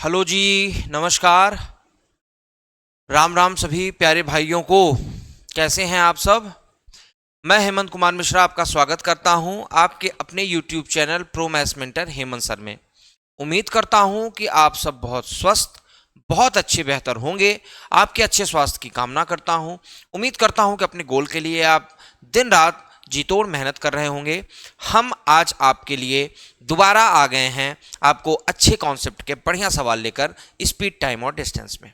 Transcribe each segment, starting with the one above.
Hello जी। नमस्कार। राम राम सभी प्यारे भाइयों को। कैसे हैं आप सब? मैं हेमंत कुमार मिश्रा आपका स्वागत करता हूं आपके अपने YouTube channel pro maths mentor Hemant sir में। उम्मीद करता हूं कि आप सब बहुत स्वस्थ, बहुत अच्छे, बेहतर होंगे। आपके अच्छे स्वास्थ्य की कामना करता हूं। उम्मीद करता हूं कि अपने गोल के लिए आप दिन रात जी तोड़ मेहनत कर रहे होंगे। हम आज आपके लिए दोबारा आ गए हैं आपको अच्छे कॉन्सेप्ट के बढ़िया सवाल लेकर, स्पीड, टाइम और डिस्टेंस में।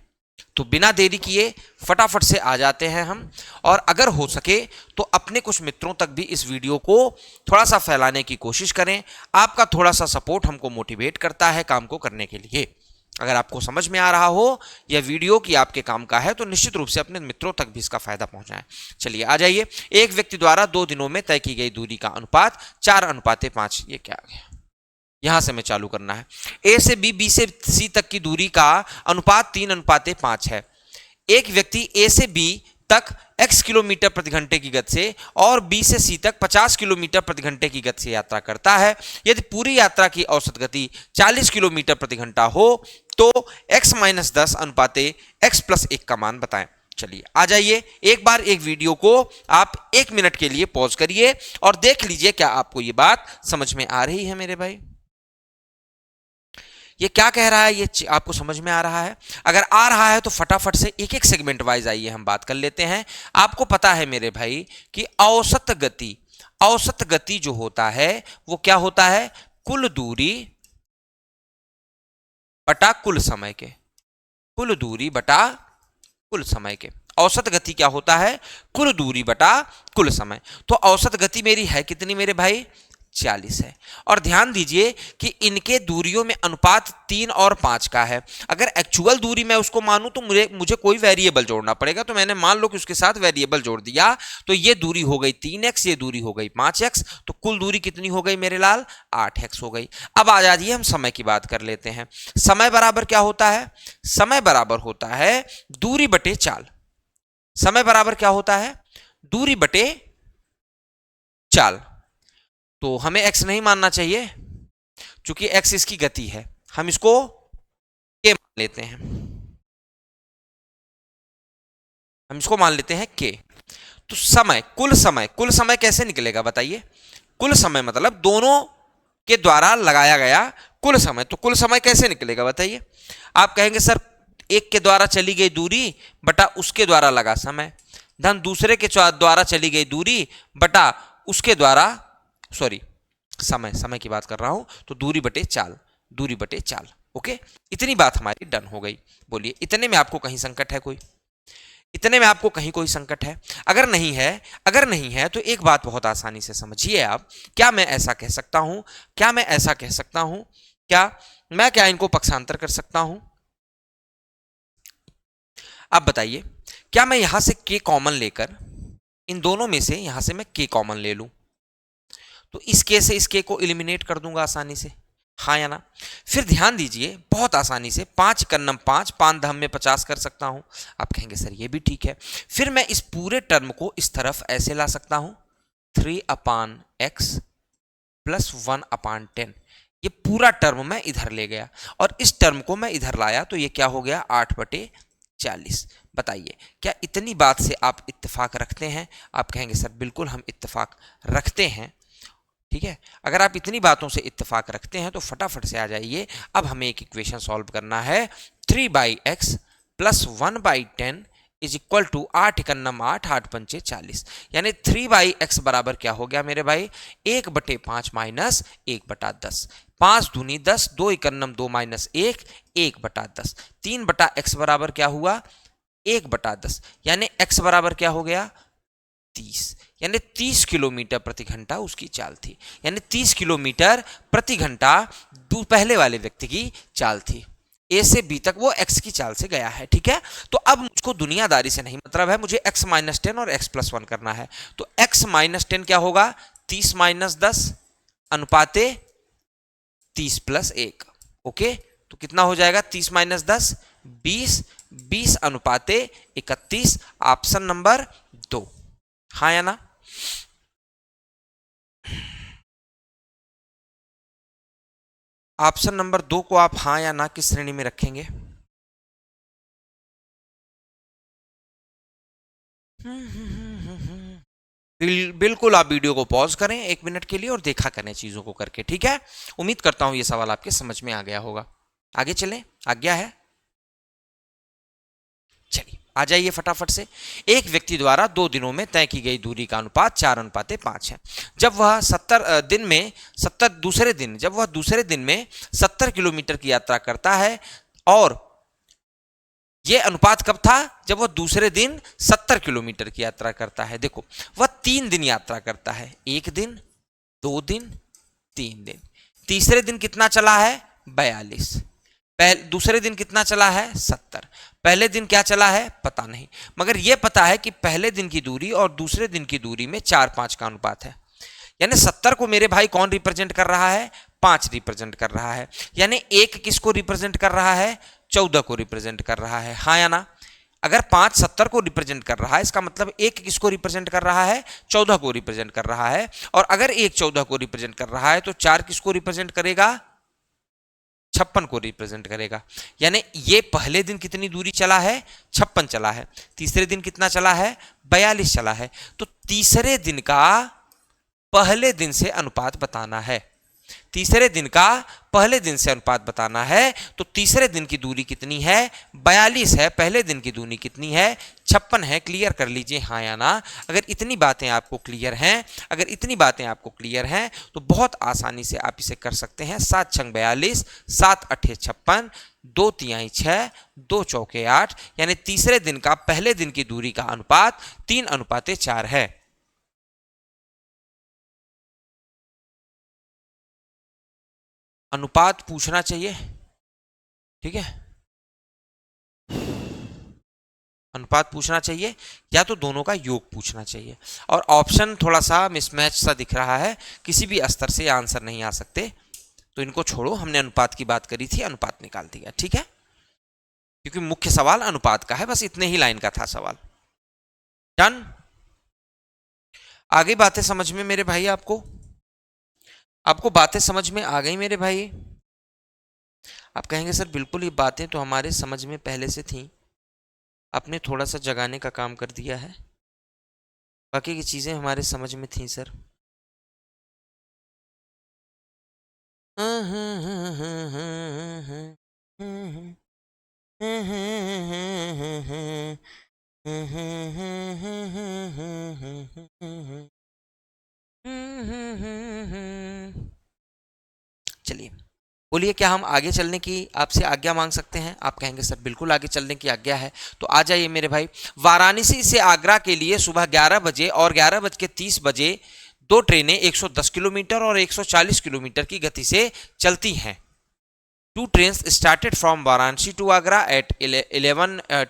तो बिना देरी किए फटाफट से आ जाते हैं हम। और अगर हो सके तो अपने कुछ मित्रों तक भी इस वीडियो को थोड़ा सा फैलाने की कोशिश करें। आपका थोड़ा सा सपोर्ट हमको मोटिवेट करता है काम को करने के लिए। अगर आपको समझ में आ रहा हो यह वीडियो कि आपके काम का है तो निश्चित रूप से अपने मित्रों तक भी इसका फायदा पहुंचाएं। चलिए आ जाइए। एक व्यक्ति द्वारा 2 दिनों में तय की गई दूरी का अनुपात 4:5। ये क्या आ गया? यहां से हमें चालू करना है। ए से बी, बी से सी तक की दूरी का अनुपात 3:5 है। एक व्यक्ति ए से बी तक x किलोमीटर प्रति घंटे की गति से और बी से सी तक 50 किलोमीटर प्रति घंटे की गति से यात्रा करता है। यदि पूरी यात्रा की औसत गति 40 किलोमीटर प्रति घंटा हो तो x-10 अनुपाते x+1 का मान बताएं। चलिए आ जाइए। एक बार एक वीडियो को आप 1 मिनट के लिए पॉज करिए और देख लीजिए क्या आपको ये बात समझ में आ रही है मेरे भाई। ये क्या कह रहा है, ये आपको समझ में आ रहा है? अगर आ रहा है तो फटाफट से एक एक सेगमेंट वाइज आइए हम बात कर लेते हैं। आपको पता है मेरे भाई कि औसत गति जो होता है वो क्या होता है? कुल दूरी बटा कुल समय के। कुल दूरी बटा कुल समय के। औसत गति क्या होता है? कुल दूरी बटा कुल समय। तो औसत गति मेरी है कितनी मेरे भाई? 40 है। और ध्यान दीजिए कि इनके दूरियों में अनुपात 3 और 5 का है। अगर एक्चुअल दूरी मैं उसको मानूं तो मुझे कोई वेरिएबल जोड़ना पड़ेगा। तो मैंने मान लो कि उसके साथ वेरिएबल जोड़ दिया तो ये दूरी हो गई 3x, ये दूरी हो गई 5x। तो कुल दूरी कितनी हो गई मेरे लाल? 8x हो गई। अब आ जाइए हम समय की बात कर लेते हैं। समय बराबर क्या होता है? समय बराबर होता है दूरी बटे चाल। समय बराबर क्या होता है? दूरी बटे चाल। तो हमें x नहीं मानना चाहिए क्योंकि x इसकी गति है। हम इसको k मान लेते हैं। हम इसको मान लेते हैं k। तो कुल समय कैसे निकलेगा बताइए? कुल समय मतलब दोनों के द्वारा लगाया गया कुल समय। तो कुल समय कैसे निकलेगा बताइए? आप कहेंगे सर एक के द्वारा चली गई दूरी बटा उसके द्वारा लगा समय, धन दूसरे के द्वारा चली गई दूरी बटा उसके द्वारा समय की बात कर रहा हूं तो दूरी बटे चाल। ओके, इतनी बात हमारी डन हो गई। बोलिए इतने में आपको कहीं संकट है कोई? इतने में आपको कहीं कोई संकट है? अगर नहीं है तो एक बात बहुत आसानी से समझिए आप। क्या मैं ऐसा कह सकता हूं क्या इनको पक्षांतर कर सकता हूं? अब बताइए, क्या मैं यहां से k कॉमन लेकर इन दोनों में से यहां से मैं k कॉमन ले लूं तो इस k से इस k को एलिमिनेट कर दूंगा आसानी से, हाँ या ना? फिर ध्यान दीजिए बहुत आसानी से 5 कन्नम 5, 5 धम में 50 कर सकता हूं। आप कहेंगे सर ये भी ठीक है। फिर मैं इस पूरे टर्म को इस तरफ ऐसे ला सकता हूं 3/x प्लस 1/10। ये पूरा टर्म मैं इधर ले गया और इस टर्म को मैं इधर लाया तो ये क्या हो गया? 8/40। बताइए क्या इतनी बात से आप इत्तेफाक रखते हैं? आप कहेंगे सर बिल्कुल हम इत्तेफाक रखते हैं। ठीक है, अगर आप इतनी बातों से इत्तेफाक रखते हैं तो फटाफट से आ जाइए। अब हमें एक इक्वेशन सॉल्व करना है। 3/x plus 1/10 is equal to 8 एकन्नम 8, 8 पंचे 40। यानी 3/x बराबर क्या हो गया मेरे भाई? 1/5 माइनस 1/10। 5 दूनी 10, 2 एकन्नम 2 माइनस 1, 1/10। 3/x बराबर क्या हुआ? 1/10। यानी x बराबर क्या हो गया? 30। यानी 30 किलोमीटर प्रति घंटा उसकी चाल थी। यानी 30 किलोमीटर प्रति घंटा पहले वाले व्यक्ति की चाल थी। ए से बी तक वो x की चाल से गया है। ठीक है, तो अब मुझको दुनियादारी से नहीं मतलब है, मुझे x-10 और x+1 करना है। तो x-10 क्या होगा? 30-10 अनुपाते 30+1। ओके, तो कितना हो जाएगा? 30-10 20, 20 अनुपाते 31। ऑप्शन नंबर 2, हाँ या ना? ऑप्शन नंबर 2 को आप हाँ या ना किस श्रेणी में रखेंगे? बिल्कुल आप वीडियो को पॉज करें 1 मिनट के लिए और देखा करें चीजों को करके, ठीक है? उम्मीद करता हूं ये सवाल आपके समझ में आ गया होगा। आगे चलें, आज्ञा है? चलिए आ जाइए फटाफट से। एक व्यक्ति द्वारा 2 दिनों में तय की गई दूरी का अनुपात 4:5 है। जब वह 70 दिन में 70 दूसरे दिन जब वह दूसरे दिन में 70 किलोमीटर की यात्रा करता है, और यह अनुपात कब था? जब वह दूसरे दिन 70 किलोमीटर की यात्रा करता है। देखो, वह 3 दिन यात्रा करता है, 1 दिन, 2 दिन, 3 दिन। तीसरे दिन कितना चला है? 42। दूसरे दिन कितना चला है? 70। पहले दिन क्या चला है? पता नहीं, मगर यह पता है कि पहले दिन की दूरी और दूसरे दिन की दूरी में 4:5 का अनुपात है। यानी 70 को मेरे भाई कौन रिप्रेजेंट कर रहा है? 5 रिप्रेजेंट कर रहा है। यानी 1 किसको रिप्रेजेंट कर रहा है? 14 को रिप्रेजेंट कर रहा है। हाँ या ना? अगर 5 70 को रिप्रेजेंट कर रहा है, इसका मतलब 1 किसको रिप्रेजेंट कर रहा है? 14 को रिप्रेजेंट कर रहा है। और अगर 1 14 को रिप्रेजेंट कर रहा है तो 4 किसको रिप्रेजेंट करेगा? 56 को रिप्रेजेंट करेगा। यानी ये पहले दिन कितनी दूरी चला है? 56 चला है। तीसरे दिन कितना चला है? 42 चला है। तो तीसरे दिन का पहले दिन से अनुपात बताना है। तीसरे दिन का पहले दिन से अनुपात बताना है। तो तीसरे दिन की दूरी कितनी है? 42 है। पहले दिन की दूरी कितनी है? 56 है। क्लियर कर लीजिए हाँ या ना। अगर इतनी बातें आपको क्लियर हैं, तो बहुत आसानी से आप इसे कर सकते हैं। 7 छंग 42, 7 अठे 56, 2 तिहाई 6, 2 चौके 8। यानी तीसरे दिन का पहले दिन की दूरी का अनुपात 3:4 है। अनुपात पूछना चाहिए, ठीक है? अनुपात पूछना चाहिए या तो दोनों का योग पूछना चाहिए। और ऑप्शन थोड़ा सा मिसमैच सा दिख रहा है, किसी भी स्तर से आंसर नहीं आ सकते, तो इनको छोड़ो। हमने अनुपात की बात करी थी, अनुपात निकाल दिया, ठीक है? क्योंकि मुख्य सवाल अनुपात का है। बस इतने ही लाइन का था सवाल। डन। आगे बातें समझ में मेरे भाई? आपको बातें समझ में आ गई मेरे भाई? आप कहेंगे सर बिल्कुल, ये बातें तो हमारे समझ में पहले से थी, आपने थोड़ा सा जगाने का काम कर दिया है, बाकी की चीजें हमारे समझ में थी सर। चलिए बोलिए, क्या हम आगे चलने की आपसे आज्ञा मांग सकते हैं? आप कहेंगे सर बिल्कुल आगे चलने की आज्ञा है। तो आ जाइए मेरे भाई। वाराणसी से आगरा के लिए सुबह 11 बजे और 11:30 बजे 2 ट्रेनें 110 किलोमीटर और 140 किलोमीटर की गति से चलती हैं। 2 trains started from Varanasi to Agra at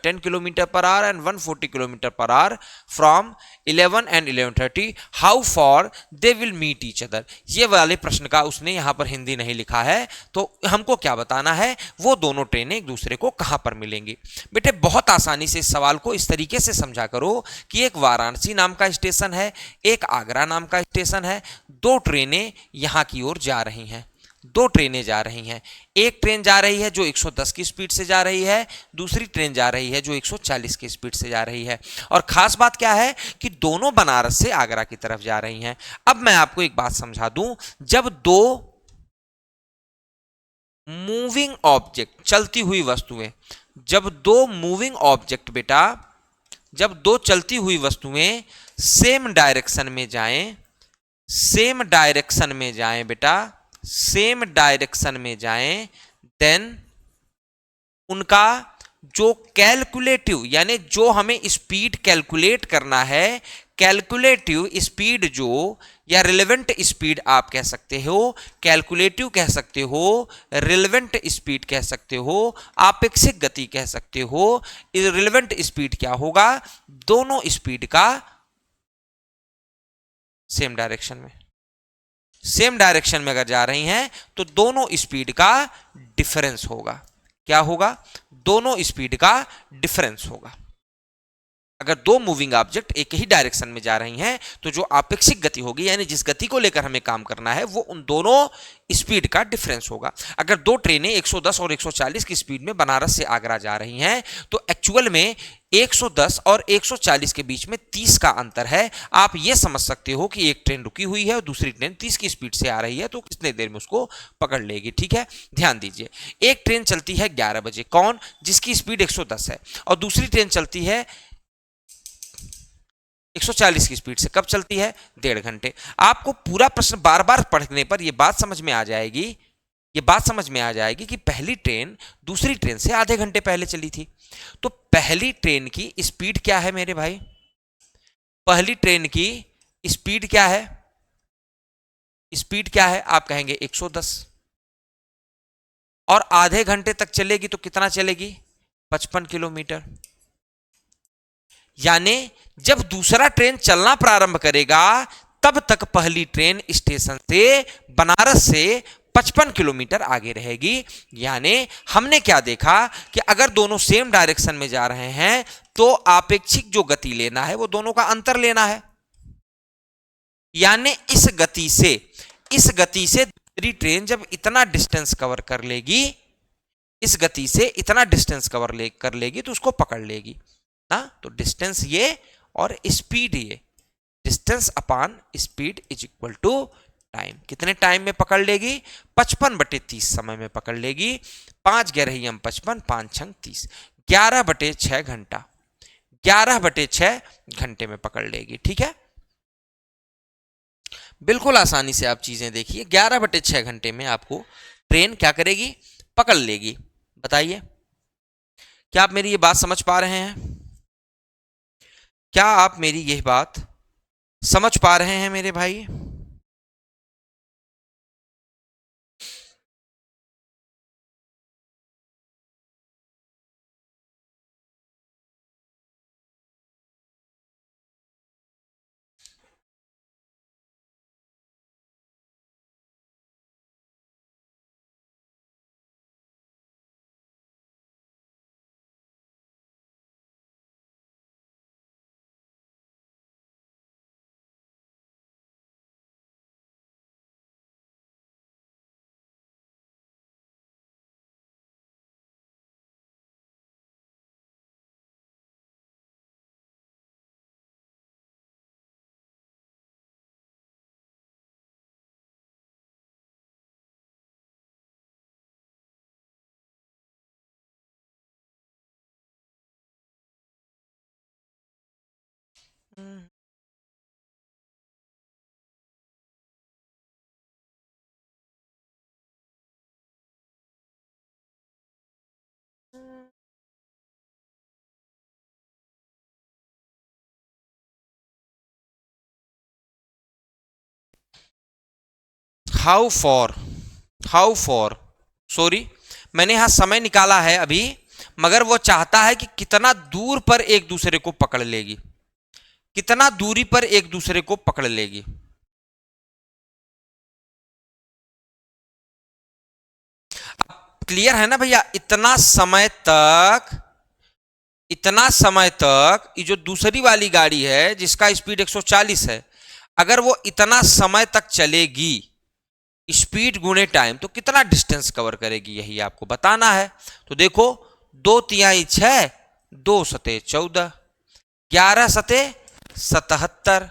10 km per hour and 140 km per hour from 11 and 11:30. How far they will meet each other? ये वाले प्रश्न का उसने यहाँ पर हिंदी नहीं लिखा है, तो हमको क्या बताना है? वो दोनों ट्रेनें एक दूसरे को कहाँ पर मिलेंगी। बेटे बहुत आसानी से इस सवाल को इस तरीके से समझा करो कि एक वाराणसी नाम का स्टेशन है, एक आगरा नाम का स्टेशन है, 2 ट्रेनें यहाँ की ओर जा रही हैं। 2 ट्रेनें जा रही हैं। एक ट्रेन जा रही है जो 110 की स्पीड से जा रही है, दूसरी ट्रेन जा रही है जो 140 की स्पीड से जा रही है। और खास बात क्या है कि दोनों बनारस से आगरा की तरफ जा रही हैं। अब मैं आपको एक बात समझा दूं, जब 2 मूविंग ऑब्जेक्ट, चलती हुई वस्तुएं, जब 2 मूविंग ऑब्जेक्ट बेटा, जब 2 चलती हुई वस्तुएं सेम डायरेक्शन में जाएं, सेम डायरेक्शन में जाएं बेटा, सेम डायरेक्शन में जाएं, देन उनका जो कैलकुलेटिव, यानी जो हमें स्पीड कैलकुलेट करना है, कैलकुलेटिव स्पीड जो, या रिलेवेंट स्पीड आप कह सकते हो, कैलकुलेटिव कह सकते हो, रिलेवेंट स्पीड कह सकते हो, आपेक्षिक गति कह सकते हो। रिलेवेंट स्पीड क्या होगा? दोनों स्पीड का सेम डायरेक्शन में, सेम डायरेक्शन में अगर जा रही हैं तो दोनों स्पीड का डिफरेंस होगा। क्या होगा? दोनों स्पीड का डिफरेंस होगा। अगर दो मूविंग ऑब्जेक्ट एक ही डायरेक्शन में जा रही हैं तो जो आपेक्षिक गति होगी, यानी जिस गति को लेकर हमें काम करना है, वो उन दोनों स्पीड का डिफरेंस होगा। अगर दो ट्रेनें 110 और 140 की स्पीड में बनारस से आगरा जा रही हैं तो एक्चुअल में 110 और 140 के बीच में 30 का अंतर है। आप ये समझ सकते हो कि एक ट्रेन रुकी हुई है और दूसरी ट्रेन 30 की स्पीड से आ रही है, तो कितने देर में उसको पकड़ लेगी। ठीक है, ध्यान दीजिए। एक ट्रेन चलती है 11 बजे, कौन? जिसकी स्पीड 110 है, और दूसरी ट्रेन चलती है 140 की स्पीड से। कब चलती है? 1.5 घंटे। आपको पूरा प्रश्न बार बार पढ़ने पर यह बात समझ में आ जाएगी, कि पहली ट्रेन दूसरी ट्रेन से आधे घंटे पहले चली थी। तो पहली ट्रेन की स्पीड क्या है मेरे भाई? पहली ट्रेन की स्पीड क्या है? स्पीड क्या है? आप कहेंगे 110। और आधे घंटे तक चलेगी तो कितना चलेगी? 55 किलोमीटर। यानी जब दूसरा ट्रेन चलना प्रारंभ करेगा तब तक पहली ट्रेन स्टेशन से, बनारस से 55 किलोमीटर आगे रहेगी। यानी हमने क्या देखा कि अगर दोनों सेम डायरेक्शन में जा रहे हैं तो आपेक्षिक जो गति लेना है वो दोनों का अंतर लेना है। यानी इस गति से दूसरी ट्रेन जब इतना डिस्टेंस कवर कर लेगी, इस गति से इतना डिस्टेंस कर लेगी तो उसको पकड़ लेगी ना। तो डिस्टेंस ये और स्पीड ये, distance upon speed is equal to time. कितने टाइम में पकड़ लेगी? 55/30 समय में पकड़ लेगी। 5 11 55, 5 6 30, 11/6 घंटा, 11/6 घंटे में पकड़ लेगी। ठीक है, बिल्कुल आसानी से आप चीजें देखिए। 11/6 घंटे में आपको ट्रेन क्या करेगी? पकड़ लेगी। बताइए, क्या आप मेरी ये बात समझ पा रहे हैं? क्या आप मेरी यह बात समझ पा रहे हैं मेरे भाई? हाउ फॉर सॉरी, मैंने यहां समय निकाला है अभी, मगर वो चाहता है कि कितना दूर पर एक दूसरे को पकड़ लेगी, कितना दूरी पर एक दूसरे को पकड़ लेगी। क्लियर है ना भैया? इतना समय तक ये जो दूसरी वाली गाड़ी है जिसका स्पीड 140 है, अगर वो इतना समय तक चलेगी, स्पीड गुणे टाइम, तो कितना डिस्टेंस कवर करेगी, यही आपको बताना है। तो देखो, 2 तिहाई 6, 2 सते 14, 11 सते 77,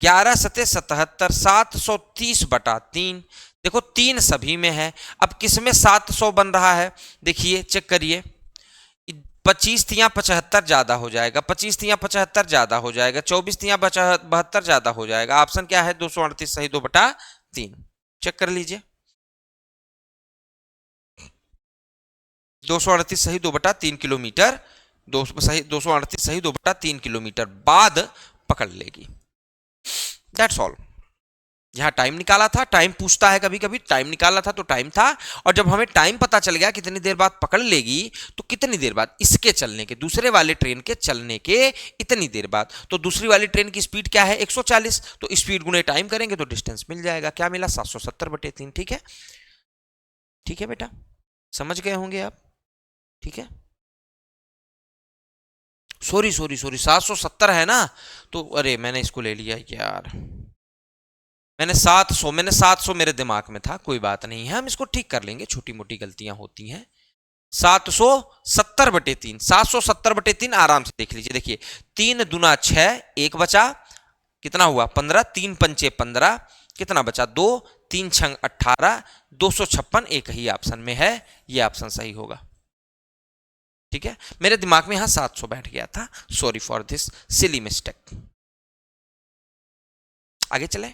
11 सते 77, 730/3। देखो 3 सभी में है। अब किसमें 700 बन रहा है? देखिए, चेक करिए। 25 तिया 75 ज्यादा हो जाएगा, 25 तिया 75 ज्यादा हो जाएगा, 24 तिया 72 ज्यादा हो जाएगा। ऑप्शन क्या है? 238 सही 2/3। चेक कर लीजिए, 238 सही 2/3 किलोमीटर, 238 सही 2/3 किलोमीटर बाद पकड़ लेगी। That's all. यहां टाइम निकाला था, टाइम पूछता है कभी कभी, टाइम निकाला था तो टाइम था। और जब हमें टाइम पता चल गया कितनी देर बाद पकड़ लेगी, तो कितनी देर बाद इसके चलने के, दूसरे वाले ट्रेन के चलने के इतनी देर बाद। तो दूसरी वाली ट्रेन की स्पीड क्या है? 140। तो स्पीड गुणे टाइम करेंगे तो डिस्टेंस मिल जाएगा। क्या मिला? 770/3। ठीक है, ठीक है बेटा, समझ गए होंगे आप। ठीक है, सॉरी सॉरी सॉरी, 770 है ना, तो अरे मैंने इसको ले लिया यार, मैंने 700 मेरे दिमाग में था, कोई बात नहीं है, हम इसको ठीक कर लेंगे, छोटी मोटी गलतियां होती हैं। 770/3, 770/3 आराम से देख लीजिए, देखिए 3 दूना 6, एक बचा, कितना हुआ 15, 3 पंचे 15, कितना बचा 2, 3 छंग 18, 256 एक ही ऑप्शन में है, ये ऑप्शन सही होगा। ठीक है, मेरे दिमाग में यहां 700 बैठ गया था, sorry for this silly mistake. आगे चले,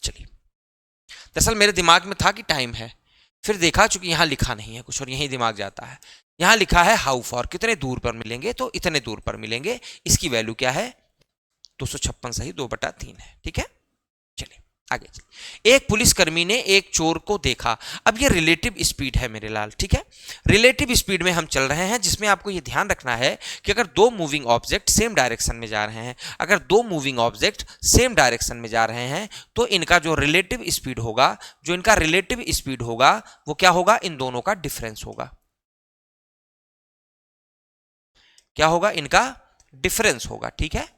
चलिए, दरअसल मेरे दिमाग में था कि टाइम है, फिर देखा चूंकि यहां लिखा नहीं है कुछ और यहीं दिमाग जाता है, यहां लिखा है हाउ फॉर, कितने दूर पर मिलेंगे, तो इतने दूर पर मिलेंगे, इसकी वैल्यू क्या है 256 सही 2/3 है। ठीक है, चलिए आगे चलिए। एक पुलिसकर्मी ने एक चोर को देखा, अब ये रिलेटिव स्पीड है मेरे लाल, ठीक है, रिलेटिव स्पीड में हम चल रहे हैं, जिसमें आपको ये ध्यान रखना है कि अगर दो मूविंग ऑब्जेक्ट सेम डायरेक्शन में जा रहे हैं, अगर दो मूविंग ऑब्जेक्ट सेम डायरेक्शन में जा रहे हैं, तो इनका जो रिलेटिव स्पीड होगा, जो इनका रिलेटिव स्पीड होगा, वो क्या होगा, इन दोनों का डिफरेंस होगा। क्या होगा, इनका डिफरेंस होगा। ठीक है,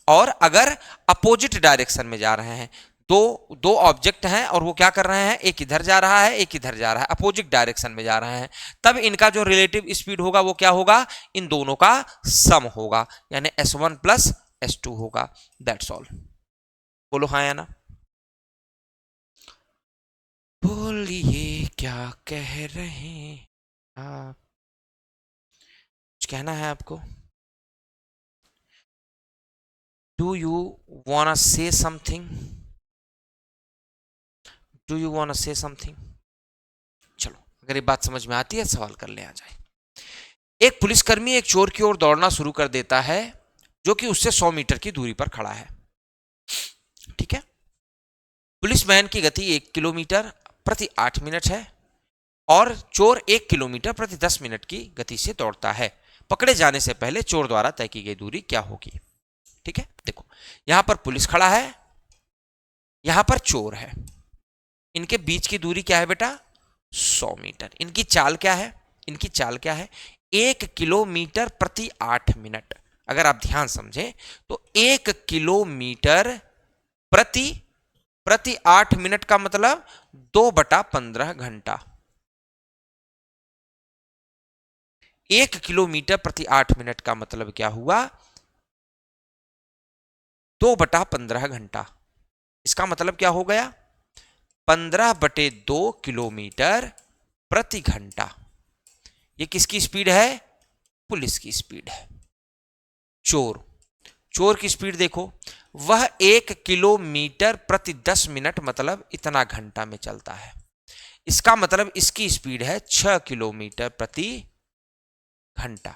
और अगर अपोजिट डायरेक्शन में जा रहे हैं, दो दो ऑब्जेक्ट हैं और वो क्या कर रहे हैं, एक इधर जा रहा है एक इधर जा रहा है, अपोजिट डायरेक्शन में जा रहे हैं, तब इनका जो रिलेटिव स्पीड होगा वो क्या होगा, इन दोनों का सम होगा, यानी s1 प्लस s2 होगा। That's all. बोलो हाँ या ना, बोलिए क्या कह रहे हैं आप, कुछ कहना है आपको? Do you wanna say something? Do you wanna say something? चलो, अगर ये बात समझ में आती है सवाल कर ले आ जाए। एक पुलिसकर्मी एक चोर की ओर दौड़ना शुरू कर देता है, जो कि उससे 100 मीटर की दूरी पर खड़ा है। ठीक है, पुलिसमैन की गति 1 किलोमीटर प्रति 8 मिनट है और चोर 1 किलोमीटर प्रति 10 मिनट की गति से दौड़ता है। पकड़े जाने से पहले चोर द्वारा तय की गई दूरी क्या होगी? ठीक है, देखो यहां पर पुलिस खड़ा है, यहां पर चोर है, इनके बीच की दूरी क्या है बेटा 100 मीटर। इनकी चाल क्या है, इनकी चाल क्या है 1 किलोमीटर प्रति 8 मिनट। अगर आप ध्यान समझें तो 1 किलोमीटर प्रति प्रति 8 मिनट का मतलब 2/15 घंटा। 1 किलोमीटर प्रति 8 मिनट का मतलब क्या हुआ 2/15 घंटा। इसका मतलब क्या हो गया 15/2 किलोमीटर प्रति घंटा। ये किसकी स्पीड है, पुलिस की स्पीड है। चोर, चोर की स्पीड देखो, वह 1 किलोमीटर प्रति 10 मिनट मतलब इतना घंटा में चलता है। इसका मतलब इसकी स्पीड है 6 किलोमीटर प्रति घंटा।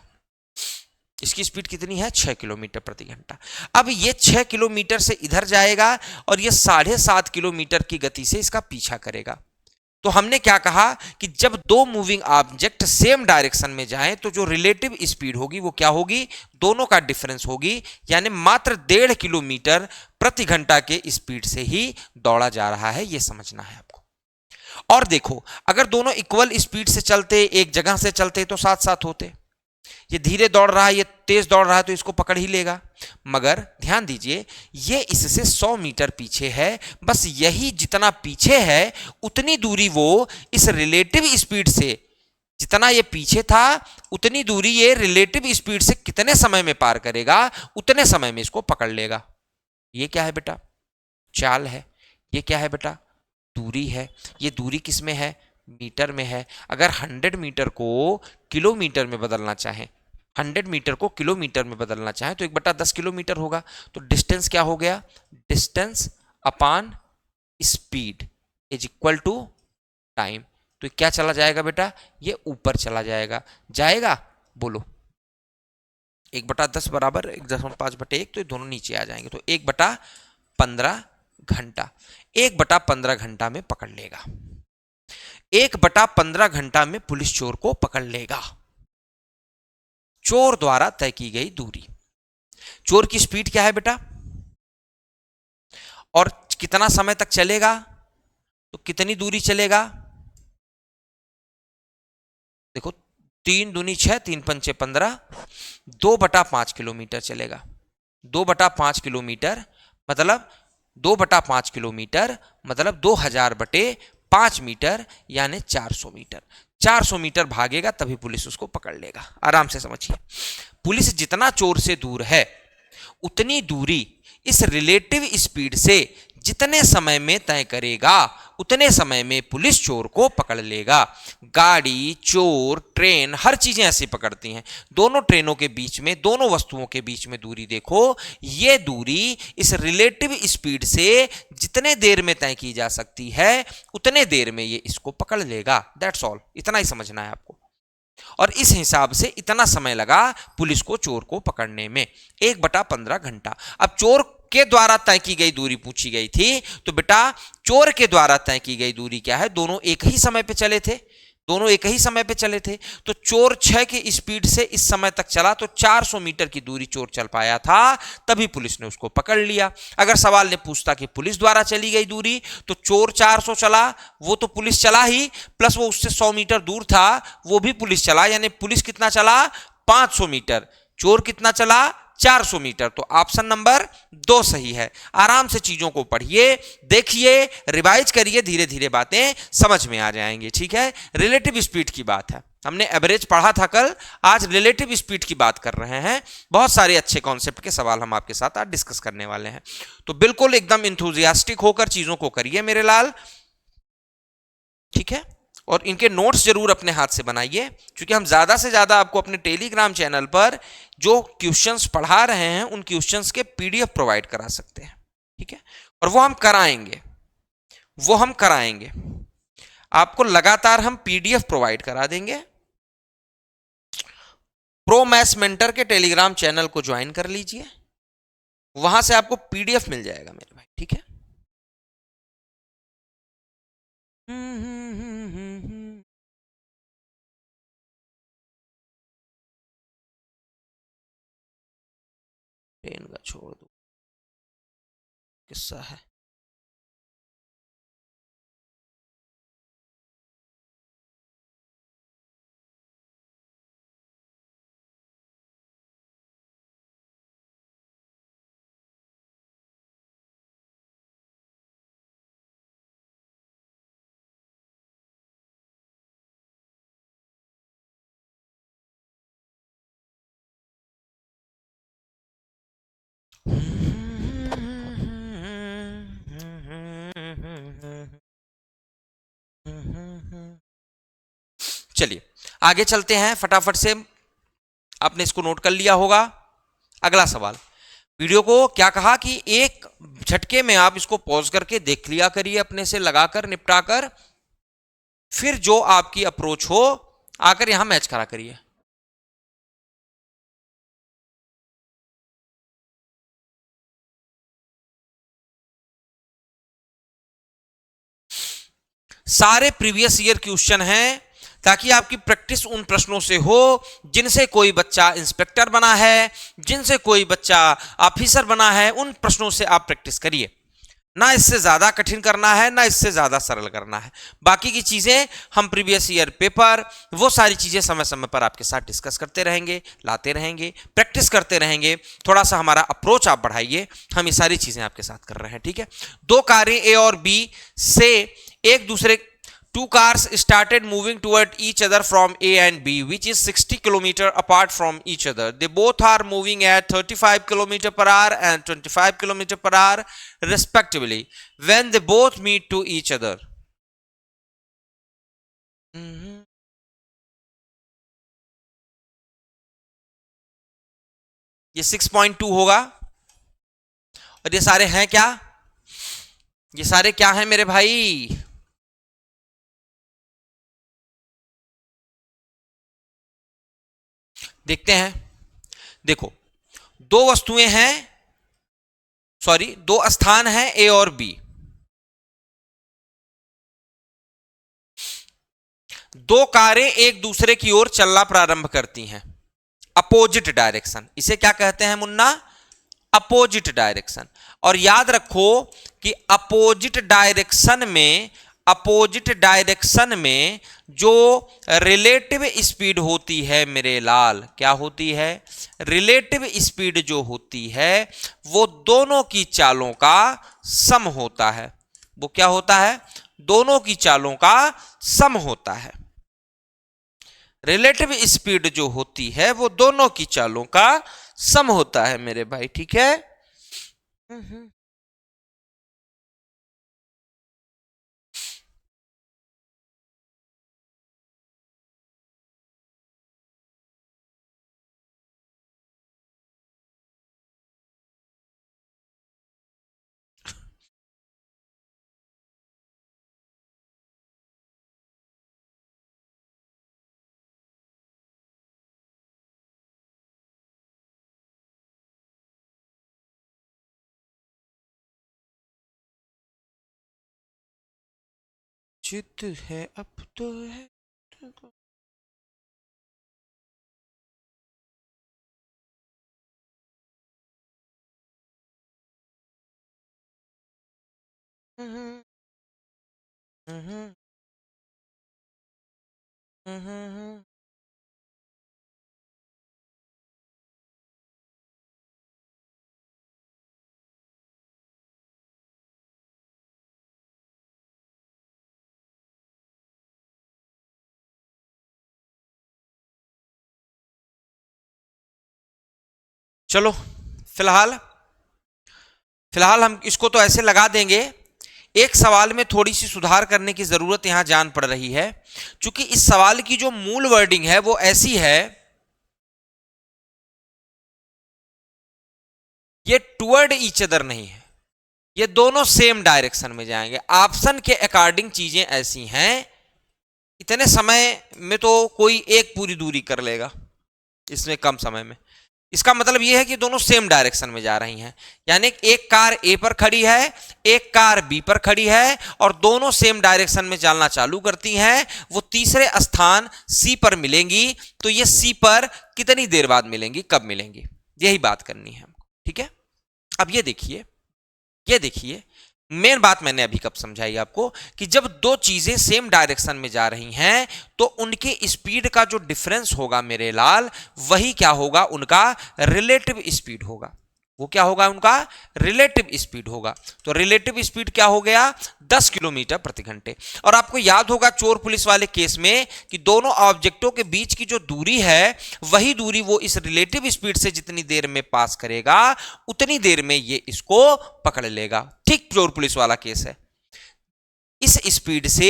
इसकी स्पीड कितनी है 6 किलोमीटर प्रति घंटा। अब ये 6 किलोमीटर से इधर जाएगा और ये 7.5 किलोमीटर की गति से इसका पीछा करेगा। तो हमने क्या कहा कि जब दो मूविंग ऑब्जेक्ट सेम डायरेक्शन में जाएं तो जो रिलेटिव स्पीड होगी वो क्या होगी, दोनों का डिफरेंस होगी, यानी मात्र 1.5 किलोमीटर प्रति घंटा के स्पीड से ही दौड़ा जा रहा है, ये समझना है आपको। और देखो अगर दोनों इक्वल स्पीड से चलते, एक जगह से चलते तो साथ साथ होते। ये धीरे दौड़ रहा है, ये तेज दौड़ रहा है, तो इसको पकड़ ही लेगा। मगर ध्यान दीजिए ये इससे 100 मीटर पीछे है, बस यही जितना पीछे है उतनी दूरी वो इस रिलेटिव स्पीड से, जितना ये पीछे था उतनी दूरी ये रिलेटिव स्पीड से कितने समय में पार करेगा, उतने समय में इसको पकड़ लेगा। ये क्या है बेटा, चाल है। ये क्या है बेटा, दूरी है। ये दूरी किस में है, मीटर में है। अगर 100 मीटर को किलोमीटर में बदलना चाहें, 100 मीटर को किलोमीटर में बदलना चाहें तो 1/10 किलोमीटर होगा। तो डिस्टेंस क्या हो गया, distance upon speed is equal to time. तो क्या चला जाएगा बेटा, ये ऊपर चला जाएगा। जाएगा, बोलो 1/10 बराबर 1.5/1, तो ये दोनों नीचे आ जाएंगे। तो 1/15 घंटा, 1/15 घंटा में पकड़ लेगा। 1/15 घंटा में पुलिस चोर को पकड़ लेगा, चोर द्वारा तय की गई दूरी। चोर की स्पीड क्या है बेटा, और कितना समय तक चलेगा, तो कितनी दूरी चलेगा, देखो 3 दूनी 6, 3 पंचे 15, 2/5 किलोमीटर चलेगा। 2/5 किलोमीटर मतलब 2/5 किलोमीटर मतलब 2000/5 मीटर यानी 400 मीटर। 400 मीटर भागेगा तभी पुलिस उसको पकड़ लेगा। आराम से समझिए, पुलिस जितना चोर से दूर है उतनी दूरी इस रिलेटिव स्पीड से जितने समय में तय करेगा उतने समय में पुलिस चोर को पकड़ लेगा। गाड़ी, चोर, ट्रेन, हर चीजें ऐसे पकड़ती हैं। दोनों ट्रेनों के बीच में, दोनों वस्तुओं के बीच में दूरी देखो, ये दूरी इस रिलेटिव स्पीड से जितने देर में तय की जा सकती है उतने देर में ये इसको पकड़ लेगा। दैट्स ऑल, इतना ही समझना है आपको। और इस हिसाब से इतना समय लगा पुलिस को चोर को पकड़ने में, 1/15 घंटा। अब चोर के द्वारा तय की गई दूरी पूछी गई थी, तो बेटा चोर के द्वारा तय की गई दूरी क्या है? दोनों एक ही समय पे चले थे, दोनों एक ही समय पे चले थे। तो चोर 6 की स्पीड से इस समय तक चला तो 400 मीटर की दूरी चोर चल पाया था, तभी पुलिस ने उसको पकड़ लिया। अगर सवाल ने पूछता कि पुलिस द्वारा चली गई दूरी, तो चोर 400 चला, वो तो पुलिस चला ही, प्लस वो उससे 100 मीटर दूर था, वो भी पुलिस चला, यानी पुलिस कितना चला? 500 मीटर। चोर कितना चला? 400 मीटर। तो ऑप्शन नंबर 2 सही है। आराम से चीजों को पढ़िए, देखिए, रिवाइज करिए, धीरे धीरे बातें समझ में आ जाएंगी। ठीक है, रिलेटिव स्पीड की बात है, हमने एवरेज पढ़ा था कल, आज रिलेटिव स्पीड की बात कर रहे हैं। बहुत सारे अच्छे कॉन्सेप्ट के सवाल हम आपके साथ आज डिस्कस करने वाले हैं, तो बिल्कुल एकदम इंथुजियास्टिक होकर चीजों को करिए मेरे लाल। ठीक है, और इनके नोट्स जरूर अपने हाथ से बनाइए, क्योंकि हम ज्यादा से ज्यादा आपको अपने टेलीग्राम चैनल पर जो क्वेश्चंस पढ़ा रहे हैं उन क्वेश्चंस के पीडीएफ प्रोवाइड करा सकते हैं। ठीक है, और वो हम कराएंगे, आपको लगातार हम पीडीएफ प्रोवाइड करा देंगे। प्रो मैथ्स मेंटर के टेलीग्राम चैनल को ज्वाइन कर लीजिए, वहां से आपको पीडीएफ मिल जाएगा मेरे भाई। ठीक है, ट्रेन का छोड़ दो, किस्सा है। चलिए आगे चलते हैं फटाफट से, आपने इसको नोट कर लिया होगा। अगला सवाल, वीडियो को क्या कहा कि एक झटके में आप इसको पॉज करके देख लिया करिए, अपने से लगाकर निपटाकर, फिर जो आपकी अप्रोच हो आकर यहां मैच करा करिए। सारे प्रीवियस ईयर क्वेश्चन हैं, ताकि आपकी प्रैक्टिस उन प्रश्नों से हो जिनसे कोई बच्चा इंस्पेक्टर बना है, जिनसे कोई बच्चा ऑफिसर बना है, उन प्रश्नों से आप प्रैक्टिस करिए। ना इससे ज्यादा कठिन करना है, ना इससे ज्यादा सरल करना है। बाकी की चीजें हम प्रीवियस ईयर पेपर, वो सारी चीजें समय समय पर आपके साथ डिस्कस करते रहेंगे, लाते रहेंगे, प्रैक्टिस करते रहेंगे। थोड़ा सा हमारा अप्रोच आप बढ़ाइए, हम ये सारी चीजें आपके साथ कर रहे हैं। ठीक है, दो कारें ए और बी से एक दूसरे, two cars started moving toward each other from A and B, which is 60 km apart from each other. They both are moving at 35 km per hour and 25 km per hour respectively when they both meet to each other. ये 6.2 होगा। और ये सारे हैं क्या? ये सारे क्या हैं मेरे भाई? देखते हैं। देखो, दो वस्तुएं हैं, सॉरी दो स्थान हैं ए और बी। दो कारें एक दूसरे की ओर चलना प्रारंभ करती हैं, अपोजिट डायरेक्शन। इसे क्या कहते हैं मुन्ना? Opposite direction. और याद रखो कि अपोजिट डायरेक्शन में अपोजिट डायरेक्शन में जो रिलेटिव स्पीड होती है मेरे लाल, क्या होती है, रिलेटिव स्पीड जो होती है वो दोनों की चालों का सम होता है। वो क्या होता है, दोनों की चालों का सम होता है। रिलेटिव स्पीड जो होती है वो दोनों की चालों का सम होता है मेरे भाई, ठीक है। जिद है अब तो है। हम्म, हम्म, हम्म। चलो फिलहाल फिलहाल हम इसको तो ऐसे लगा देंगे। एक सवाल में थोड़ी सी सुधार करने की जरूरत यहां जान पड़ रही है, क्योंकि इस सवाल की जो मूल वर्डिंग है वो ऐसी है, ये टुवर्ड ईच अदर नहीं है, ये दोनों सेम डायरेक्शन में जाएंगे। ऑप्शन के अकॉर्डिंग चीजें ऐसी हैं, इतने समय में तो कोई एक पूरी दूरी कर लेगा, इसमें कम समय में। इसका मतलब यह है कि दोनों सेम डायरेक्शन में जा रही हैं, यानी एक कार ए पर खड़ी है, एक कार बी पर खड़ी है, और दोनों सेम डायरेक्शन में चलना चालू करती हैं। वो तीसरे स्थान सी पर मिलेंगी, तो ये सी पर कितनी देर बाद मिलेंगी, कब मिलेंगी, यही बात करनी है हमको, ठीक है। अब ये देखिए मेन बात मैंने अभी कब समझाई आपको, कि जब दो चीजें सेम डायरेक्शन में जा रही हैं तो उनके स्पीड का जो डिफरेंस होगा मेरे लाल, वही क्या होगा, उनका रिलेटिव स्पीड होगा। वो क्या होगा, उनका रिलेटिव स्पीड होगा। तो रिलेटिव स्पीड क्या हो गया, 10 किलोमीटर प्रति घंटे। और आपको याद होगा चोर पुलिस वाले केस में कि दोनों ऑब्जेक्टों के बीच की जो दूरी है, वही दूरी वो इस रिलेटिव स्पीड से जितनी देर में पास करेगा उतनी देर में ये इसको पकड़ लेगा। ठीक चोर पुलिस वाला केस है। इस स्पीड से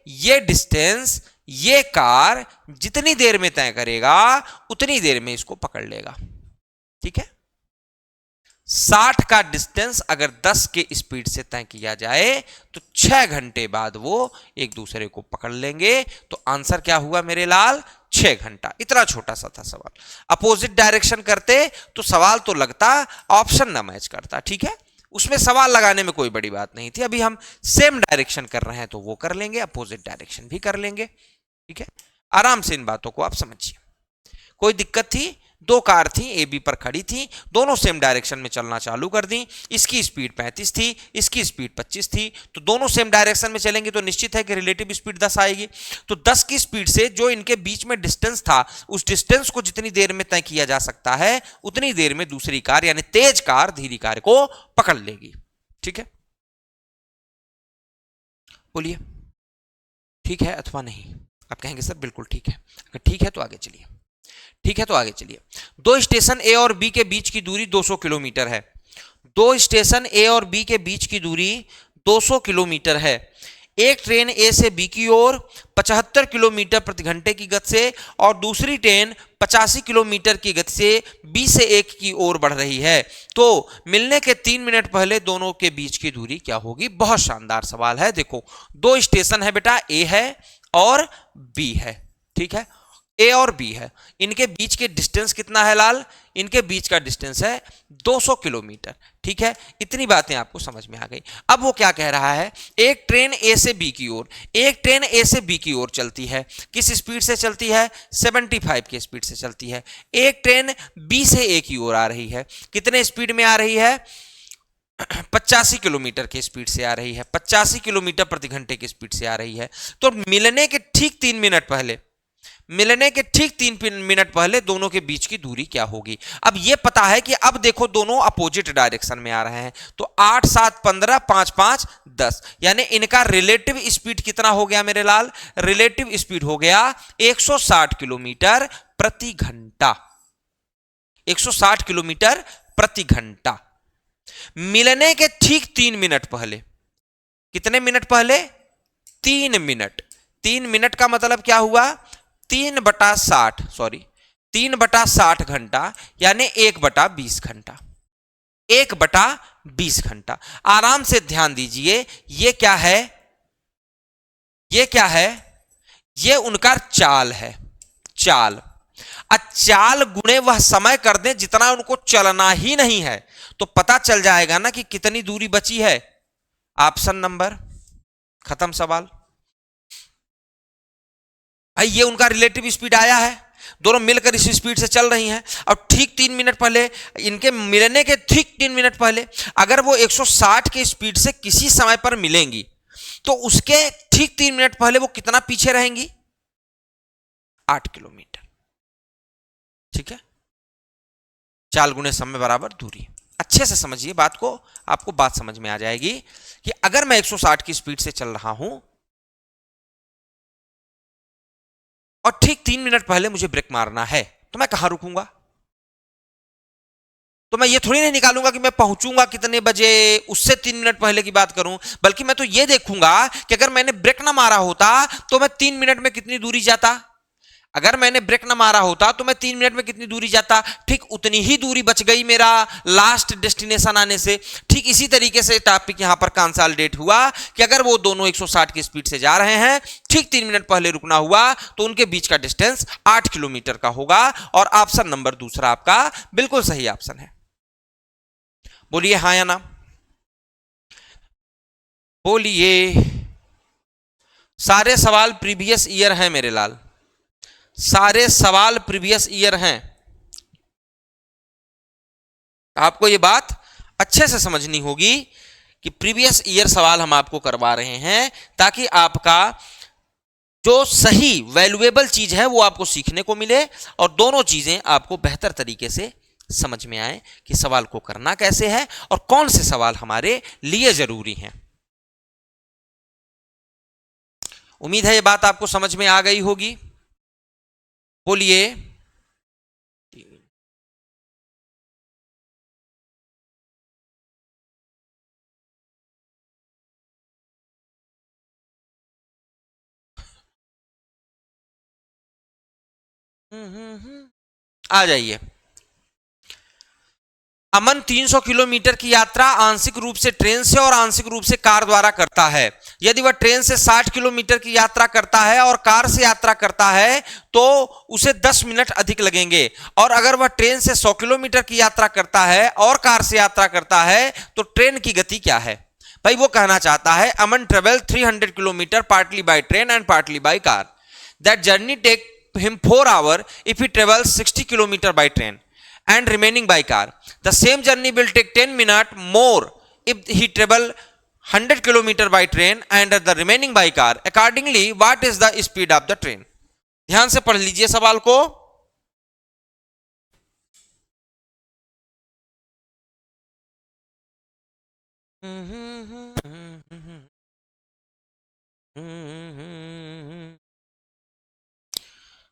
ये डिस्टेंस ये कार जितनी देर में तय करेगा उतनी देर में इसको पकड़ लेगा, ठीक है। 60 का डिस्टेंस अगर 10 के स्पीड से तय किया जाए तो 6 घंटे बाद वो एक दूसरे को पकड़ लेंगे। तो आंसर क्या हुआ मेरे लाल, 6 घंटा। इतना छोटा सा था सवाल। अपोजिट डायरेक्शन करते तो सवाल तो लगता, ऑप्शन ना मैच करता, ठीक है। उसमें सवाल लगाने में कोई बड़ी बात नहीं थी। अभी हम सेम डायरेक्शन कर रहे हैं तो वो कर लेंगे, अपोजिट डायरेक्शन भी कर लेंगे, ठीक है। आराम से इन बातों को आप समझिए। कोई दिक्कत थी, दो कार थी ए बी पर खड़ी थी, दोनों सेम डायरेक्शन में चलना चालू कर दी। इसकी स्पीड 35 थी, इसकी स्पीड 25 थी, तो दोनों सेम डायरेक्शन में चलेंगे तो निश्चित है कि रिलेटिव स्पीड 10 आएगी। तो 10 की स्पीड से जो इनके बीच में डिस्टेंस था, उस डिस्टेंस को जितनी देर में तय किया जा सकता है उतनी देर में दूसरी कार यानी तेज कार धीरी कार को पकड़ लेगी, ठीक है। बोलिए ठीक है अथवा नहीं। आप कहेंगे सर बिल्कुल ठीक है। अगर ठीक है तो आगे चलिए, ठीक है तो आगे चलिए। दो स्टेशन ए और बी के बीच की दूरी 200 किलोमीटर है। दो स्टेशन ए और बी के बीच की दूरी 200 किलोमीटर है। एक ट्रेन ए से बी की ओर 75 किलोमीटर प्रति घंटे की गति से और दूसरी ट्रेन 85 किलोमीटर की गति से बी से ए की ओर बढ़ रही है। तो मिलने के 3 मिनट पहले दोनों के बीच की दूरी क्या होगी। बहुत शानदार सवाल है। देखो दो स्टेशन है बेटा, ए है और बी है, ठीक है। ए और बी है, इनके बीच के डिस्टेंस कितना है लाल, इनके बीच का डिस्टेंस है 200 किलोमीटर, ठीक है। इतनी बातें आपको समझ में आ गई। अब वो क्या कह रहा है, एक ट्रेन ए से बी की ओर, एक ट्रेन ए से बी की ओर चलती है। किस स्पीड से चलती है, 75 की स्पीड से चलती है। एक ट्रेन बी से ए की ओर आ रही है, कितने स्पीड में आ रही है, 85 किलोमीटर की स्पीड से आ रही है, 85 किलोमीटर प्रति घंटे की स्पीड से आ रही है। तो मिलने के ठीक 3 मिनट पहले, मिलने के ठीक 3 मिनट पहले दोनों के बीच की दूरी क्या होगी। अब यह पता है कि अब देखो दोनों अपोजिट डायरेक्शन में आ रहे हैं, तो 8 7 15, 5 5 10, यानी इनका रिलेटिव स्पीड कितना हो गया मेरे लाल? रिलेटिव स्पीड हो गया 160 किलोमीटर प्रति घंटा, 160 किलोमीटर प्रति घंटा। मिलने के ठीक 3 मिनट पहले, कितने मिनट पहले? 3 मिनट। 3 मिनट का मतलब क्या हुआ? 3/60, सॉरी 3/60 घंटा, यानी 1/20 घंटा, 1/20 घंटा। आराम से ध्यान दीजिए, ये क्या है? ये क्या है? ये उनका चाल है, चाल। चाल गुणे वह समय कर दें जितना उनको चलना ही नहीं है, तो पता चल जाएगा ना कि कितनी दूरी बची है। ऑप्शन नंबर, खत्म सवाल। भाई ये उनका रिलेटिव स्पीड आया है, दोनों मिलकर इस स्पीड से चल रही हैं, और ठीक 3 मिनट पहले, इनके मिलने के ठीक 3 मिनट पहले अगर वो 160 के स्पीड से किसी समय पर मिलेंगी, तो उसके ठीक 3 मिनट पहले वो कितना पीछे रहेंगी? 8 किलोमीटर। ठीक है, चाल गुणे समय बराबर दूरी। अच्छे से समझिए बात को, आपको बात समझ में आ जाएगी कि अगर मैं 160 की स्पीड से चल रहा हूं और ठीक 3 मिनट पहले मुझे ब्रेक मारना है, तो मैं कहां रुकूंगा? तो मैं ये थोड़ी नहीं निकालूंगा कि मैं पहुंचूंगा कितने बजे, उससे 3 मिनट पहले की बात करूं, बल्कि मैं तो ये देखूंगा कि अगर मैंने ब्रेक ना मारा होता तो मैं 3 मिनट में कितनी दूरी जाता। अगर मैंने ब्रेक ना मारा होता तो मैं 3 मिनट में कितनी दूरी जाता, ठीक उतनी ही दूरी बच गई मेरा लास्ट डेस्टिनेशन आने से। ठीक इसी तरीके से टॉपिक यहां पर कंसोलिडेट हुआ कि अगर वो दोनों 160 की स्पीड से जा रहे हैं, ठीक 3 मिनट पहले रुकना हुआ, तो उनके बीच का डिस्टेंस 8 किलोमीटर का होगा। और ऑप्शन नंबर दूसरा आपका बिल्कुल सही ऑप्शन है। बोलिए हाँ या ना, बोलिए। सारे सवाल प्रीवियस ईयर हैं मेरे लाल, सारे सवाल प्रीवियस ईयर हैं। आपको ये बात अच्छे से समझनी होगी कि प्रीवियस ईयर सवाल हम आपको करवा रहे हैं, ताकि आपका जो सही वैल्यूएबल चीज है वो आपको सीखने को मिले, और दोनों चीजें आपको बेहतर तरीके से समझ में आए कि सवाल को करना कैसे है और कौन से सवाल हमारे लिए जरूरी हैं। उम्मीद है ये बात आपको समझ में आ गई होगी। बोलिए। आ जाइए। अमन 300 किलोमीटर की यात्रा आंशिक रूप से ट्रेन से और आंशिक रूप से कार द्वारा करता है। यदि वह ट्रेन से 60 किलोमीटर की यात्रा करता है और कार से यात्रा करता है तो उसे 10 मिनट अधिक लगेंगे। और अगर वह ट्रेन से 100 किलोमीटर की यात्रा करता है और कार से यात्रा करता है तो ट्रेन की गति क्या है? भाई वो कहना चाहता है अमन travel 300 kilometre partly by train and partly by car, that journey take him 4 hours if he travels 60 kilometer by train and remaining by car. The same journey will take 10 minutes more if he travel 100 kilometer by train and the remaining by car. Accordingly, what is the speed of the train? ध्यान से पढ़ लीजिए सवाल को।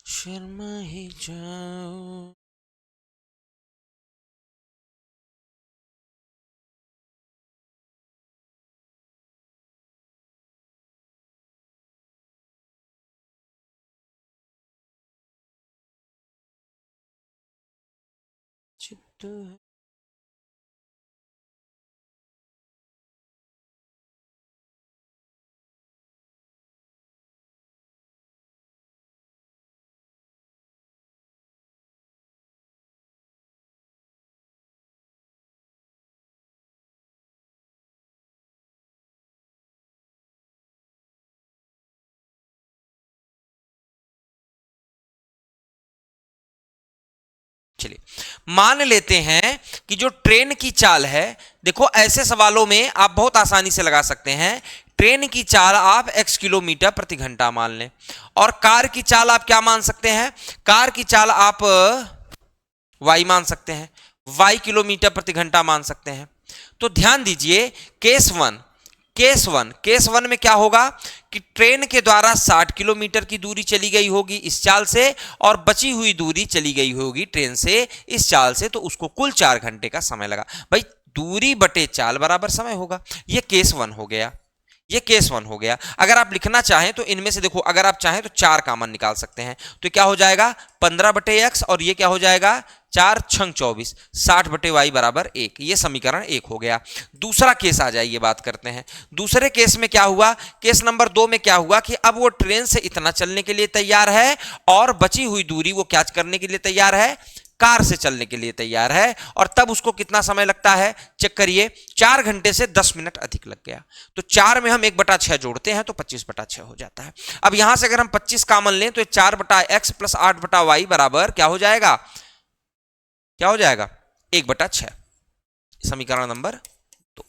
शर्मा ही जाओ। चित्त चलिए मान लेते हैं कि जो ट्रेन की चाल है, देखो ऐसे सवालों में आप बहुत आसानी से लगा सकते हैं। ट्रेन की चाल आप x किलोमीटर प्रति घंटा मान लें, और कार की चाल आप क्या मान सकते हैं? कार की चाल आप y मान सकते हैं, y किलोमीटर प्रति घंटा मान सकते हैं। तो ध्यान दीजिए केस वन में क्या होगा कि ट्रेन के द्वारा 60 किलोमीटर की दूरी चली गई होगी इस चाल से, और बची हुई दूरी चली गई होगी ट्रेन से इस चाल से, तो उसको कुल 4 घंटे का समय लगा। भाई दूरी बटे चाल बराबर समय होगा। ये केस वन हो गया, ये केस वन हो गया। अगर आप लिखना चाहें तो इनमें से देखो, अगर आप चाहें तो 4 कॉमन निकाल सकते हैं, तो क्या हो जाएगा 15 बटे x, और ये क्या हो जाएगा 4 छंग 24, 60 बटे y बराबर 1। ये समीकरण 1 हो गया। दूसरा केस आ जाइए, बात करते हैं। दूसरे केस में क्या हुआ? केस नंबर 2 में क्या हुआ कि अब वो ट्रेन से इतना चलने के लिए तैयार है, और बची हुई दूरी वो क्या करने के लिए तैयार है? कार से चलने के लिए तैयार है। और तब उसको कितना समय लगता है? चेक करिए, 4 घंटे से 10 मिनट अधिक लग गया। तो 4 में हम 1/6 जोड़ते हैं तो 25/6 हो जाता है। अब यहां से अगर हम 25 कॉमन लें तो 4/x प्लस 8/y बराबर क्या हो जाएगा? क्या हो जाएगा? 1/6। समीकरण नंबर 2।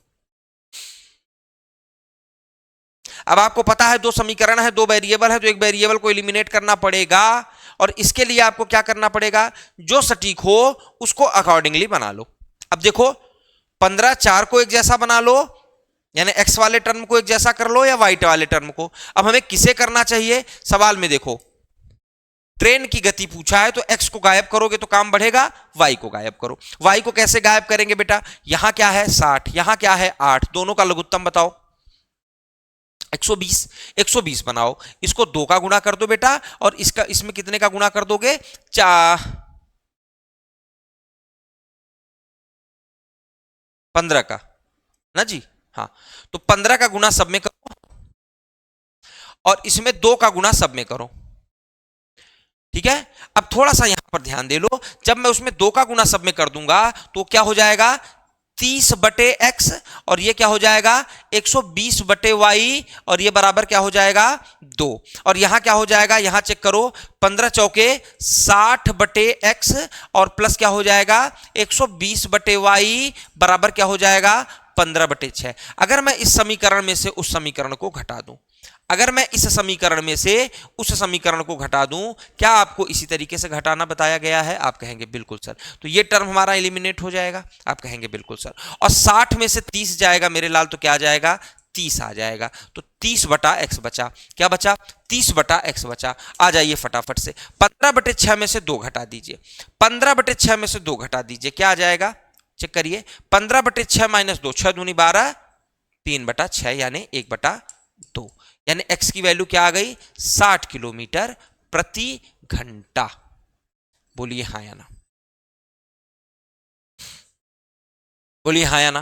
अब आपको पता है 2 समीकरण है, 2 वेरिएबल है, तो एक वेरिएबल को एलिमिनेट करना पड़ेगा, और इसके लिए आपको क्या करना पड़ेगा? जो सटीक हो उसको अकॉर्डिंगली बना लो। अब देखो 15 4 को एक जैसा बना लो, यानी x वाले टर्म को एक जैसा कर लो, या y वाले टर्म को। अब हमें किसे करना चाहिए? सवाल में देखो ट्रेन की गति पूछा है, तो x को गायब करोगे तो काम बढ़ेगा, y को गायब करो। y को कैसे गायब करेंगे बेटा? यहां क्या है 60, यहां क्या है 8, दोनों का लघुत्तम बताओ। 120 बनाओ, इसको 2 का गुणा कर दो बेटा, और इसका इसमें कितने का गुणा कर दोगे? 15 का ना जी। हाँ, तो 15 का गुणा सब में करो, और इसमें 2 का गुणा सब में करो। ठीक है, अब थोड़ा सा यहां पर ध्यान दे लो, जब मैं उसमें 2 का गुणा सब में कर दूंगा तो क्या हो जाएगा? 30 बटे x, और ये क्या हो जाएगा? 120 बटे y, और ये बराबर क्या हो जाएगा? 2। और यहां क्या हो जाएगा? यहां चेक करो, 15 चौके 60 बटे x, और प्लस क्या हो जाएगा? 120 बटे y बराबर क्या हो जाएगा? 15/6। अगर मैं इस समीकरण में से उस समीकरण को घटा दूं, अगर मैं इस समीकरण में से उस समीकरण को घटा दूं, क्या आपको इसी तरीके से घटाना बताया गया है? आप कहेंगे बिल्कुल सर। तो ये टर्म हमारा एलिमिनेट हो जाएगा, आप कहेंगे बिल्कुल सर। और 60 में से 30 जाएगा मेरे लाल, तो क्या आ जाएगा? 30 आ जाएगा। तो 30/x बचा। क्या बचा? 30/x बचा। आ जाइए फटाफट से, 15/6 में से 2 घटा दीजिए, 15/6 में से 2 घटा दीजिए, क्या आ जाएगा? चेक करिए, 15/6 माइनस 2, 6 दूनी 12, 3/6 यानी 1/2, यानी x की वैल्यू क्या आ गई? 60 किलोमीटर प्रति घंटा। बोलिए हाँ या ना, बोलिए हाँ या ना।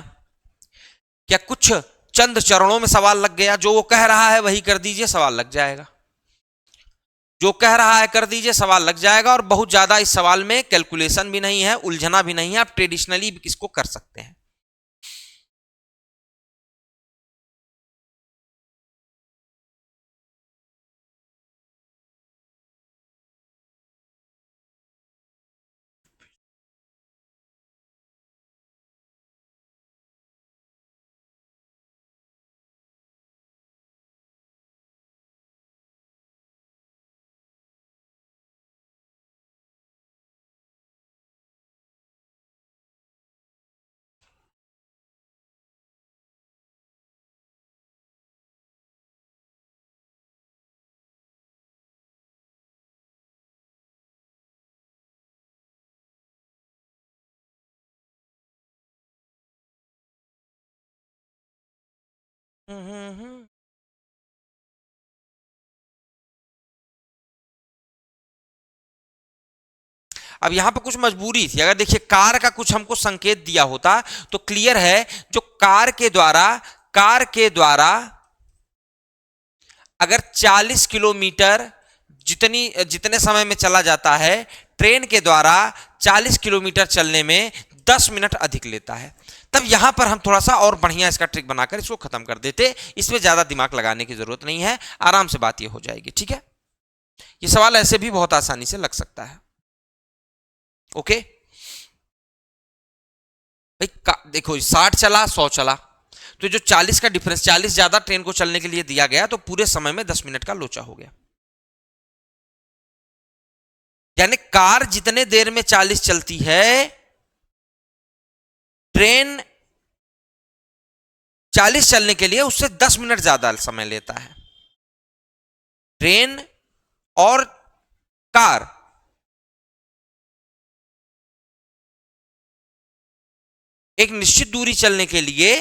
क्या कुछ चंद चरणों में सवाल लग गया? जो वो कह रहा है वही कर दीजिए, सवाल लग जाएगा। जो कह रहा है कर दीजिए, सवाल लग जाएगा। और बहुत ज्यादा इस सवाल में कैलकुलेशन भी नहीं है, उलझना भी नहीं है, आप ट्रेडिशनली भी इसको कर सकते हैं। अब यहां पर कुछ मजबूरी थी। अगर देखिए कार का कुछ हमको संकेत दिया होता तो क्लियर है, जो कार के द्वारा अगर 40 किलोमीटर जितने समय में चला जाता है, ट्रेन के द्वारा 40 किलोमीटर चलने में 10 मिनट अधिक लेता है। तब यहां पर हम थोड़ा सा और बढ़िया इसका ट्रिक बनाकर इसको खत्म कर देते। इसमें ज्यादा दिमाग लगाने की जरूरत नहीं है, आराम से बात ये हो जाएगी। ठीक है, ये सवाल ऐसे भी बहुत आसानी से लग सकता है। ओके। भाई देखो 60 चला 100 चला, तो जो 40 का डिफरेंस, 40 ज्यादा ट्रेन को चलने के लिए दिया गया, तो पूरे समय में 10 मिनट का लोचा हो गया। यानी कार जितने देर में 40 चलती है, ट्रेन 40 चलने के लिए उससे 10 मिनट ज्यादा समय लेता है। ट्रेन और कार एक निश्चित दूरी चलने के लिए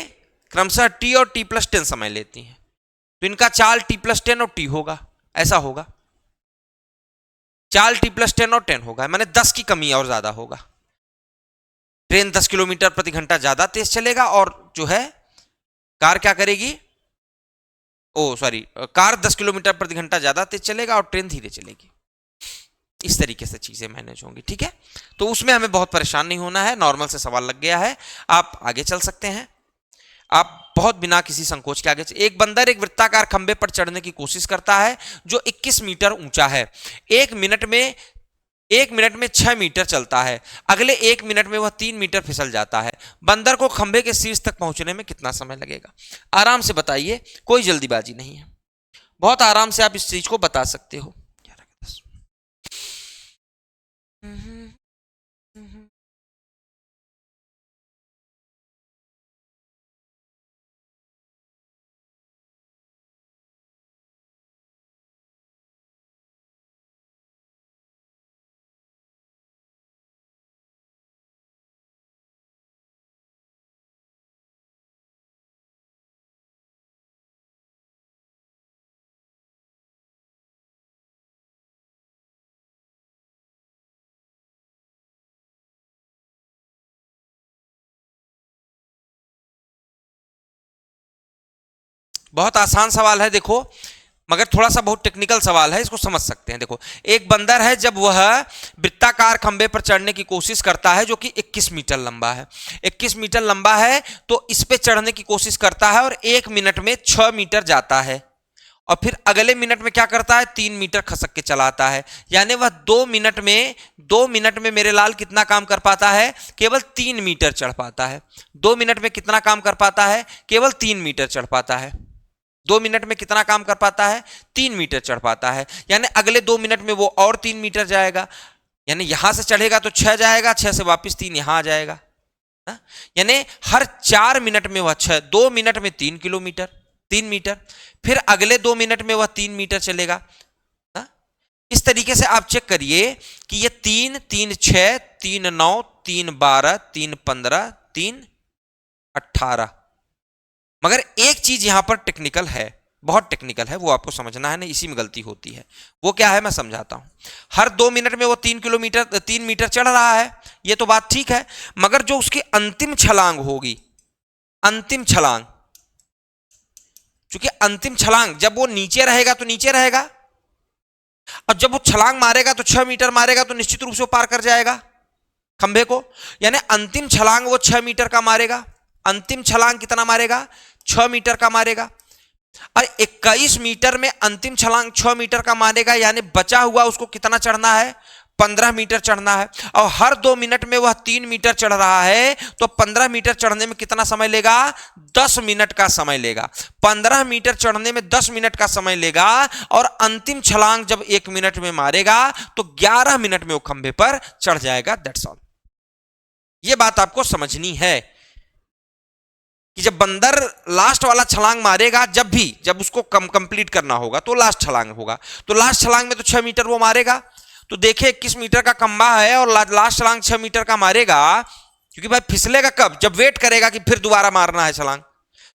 क्रमशः t और t+10 समय लेती हैं, तो इनका चाल t+10 और t होगा, ऐसा होगा। चाल t+10 और 10 होगा, माने 10 की कमी और ज्यादा होगा। ट्रेन 10 किलोमीटर प्रति घंटा ज्यादा तेज चलेगा, और जो है कार क्या करेगी, कार 10 किलोमीटर प्रति घंटा ज्यादा तेज चलेगा और ट्रेन धीरे चलेगी। इस तरीके से चीजें मैनेज होंगी, ठीक है। तो उसमें हमें बहुत परेशान नहीं होना है, नॉर्मल से सवाल लग गया है, आप आगे चल सकते हैं। आप बहुत बिना किसी संकोच के आगे एक बंदर एक वृत्ताकार खंबे पर चढ़ने की कोशिश करता है जो 21 मीटर ऊंचा है। एक मिनट में 6 मीटर चलता है, अगले 1 मिनट में वह 3 मीटर फिसल जाता है। बंदर को खंबे के शीर्ष तक पहुंचने में कितना समय लगेगा? आराम से बताइए, कोई जल्दीबाजी नहीं है, बहुत आराम से आप इस चीज को बता सकते हो। बहुत आसान सवाल है देखो, मगर थोड़ा सा बहुत टेक्निकल सवाल है, इसको समझ सकते हैं। देखो, एक बंदर है, जब वह वृत्ताकार खंबे पर चढ़ने की कोशिश करता है जो कि 21 मीटर लंबा है, 21 मीटर लंबा है, तो इस पे चढ़ने की कोशिश करता है और 1 मिनट में 6 मीटर जाता है, और फिर अगले मिनट में क्या करता है, 3 मीटर खसक के चलाता है। यानी वह 2 मिनट में मेरे लाल कितना काम कर पाता है? केवल 3 मीटर चढ़ पाता है। 2 मिनट में कितना काम कर पाता है? केवल 3 मीटर चढ़ पाता है। 2 मिनट में कितना काम कर पाता है? 3 मीटर चढ़ पाता है। यानी अगले 2 मिनट में वो और 3 मीटर जाएगा, यानी यहां से चढ़ेगा तो 6 जाएगा, 6 से वापस 3 यहां आ जाएगा। यानी हर 4 मिनट में वह 2 मिनट में 3 मीटर, फिर अगले 2 मिनट में वह 3 मीटर चलेगा। इस तरीके से आप चेक करिए कि ये 3, 3, 6, 3, 9, 3, 12, 3, 15, 3, 18। मगर एक चीज यहां पर टेक्निकल है, बहुत टेक्निकल है, वो आपको समझना है ना, इसी में गलती होती है। वो क्या है मैं समझाता हूं। हर 2 मिनट में वो 3 मीटर चढ़ रहा है, ये तो बात ठीक है, मगर जो उसकी अंतिम छलांग होगी, अंतिम छलांग, क्योंकि अंतिम छलांग जब वो नीचे रहेगा तो नीचे रहेगा, और जब वो छलांग मारेगा तो 6 मीटर मारेगा तो निश्चित रूप से वो पार कर जाएगा खंबे को। यानी अंतिम छलांग वो 6 मीटर का मारेगा। अंतिम छलांग कितना मारेगा? 6 मीटर का मारेगा। और 21 मीटर में अंतिम छलांग 6 मीटर का मारेगा, यानी बचा हुआ उसको कितना चढ़ना है? 15 मीटर चढ़ना है। और हर 2 मिनट में वह 3 मीटर चढ़ रहा है, तो 15 मीटर चढ़ने में कितना समय लेगा? 10 मिनट का समय लेगा। 15 मीटर चढ़ने में 10 मिनट का समय लेगा, और अंतिम छलांग जब 1 मिनट में मारेगा तो 11 मिनट में वो खंबे पर चढ़ जाएगा। That's all. ये बात आपको समझनी है कि जब बंदर लास्ट वाला छलांग मारेगा, जब उसको कंप्लीट करना होगा तो लास्ट छलांग होगा, तो लास्ट छलांग में तो 6 मीटर वो मारेगा। तो देखिए 21 मीटर का खंबा है और लास्ट छलांग 6 मीटर का मारेगा, क्योंकि भाई फिसलेगा कब? जब वेट करेगा कि फिर दोबारा मारना है छलांग।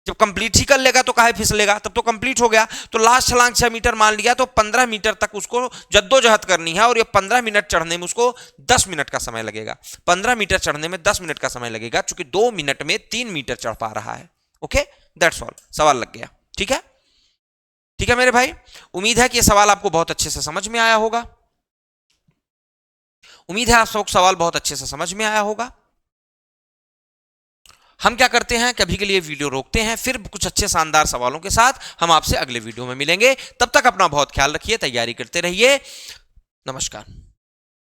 जब कंप्लीट ही कर लेगा तो काहे फिसलेगा, तब तो कंप्लीट हो गया। तो लास्ट छलांग 6 मीटर मान लिया, तो 15 मीटर तक उसको जद्दोजहद करनी है, और ये 15 मिनट चढ़ने में उसको 10 मिनट का समय लगेगा। 15 मीटर चढ़ने में 10 मिनट का समय लगेगा, क्योंकि 2 मिनट में 3 मीटर चढ़ पा रहा है। Okay, that's all. सवाल लग गया, ठीक है? ठीक है मेरे भाई, उम्मीद है कि यह सवाल आपको बहुत अच्छे से समझ में आया होगा। उम्मीद है आप सबको सवाल बहुत अच्छे से समझ में आया होगा। हम क्या करते हैं, कभी के लिए वीडियो रोकते हैं, फिर कुछ अच्छे शानदार सवालों के साथ हम आपसे अगले वीडियो में मिलेंगे। तब तक अपना बहुत ख्याल रखिए, तैयारी करते रहिए। नमस्कार।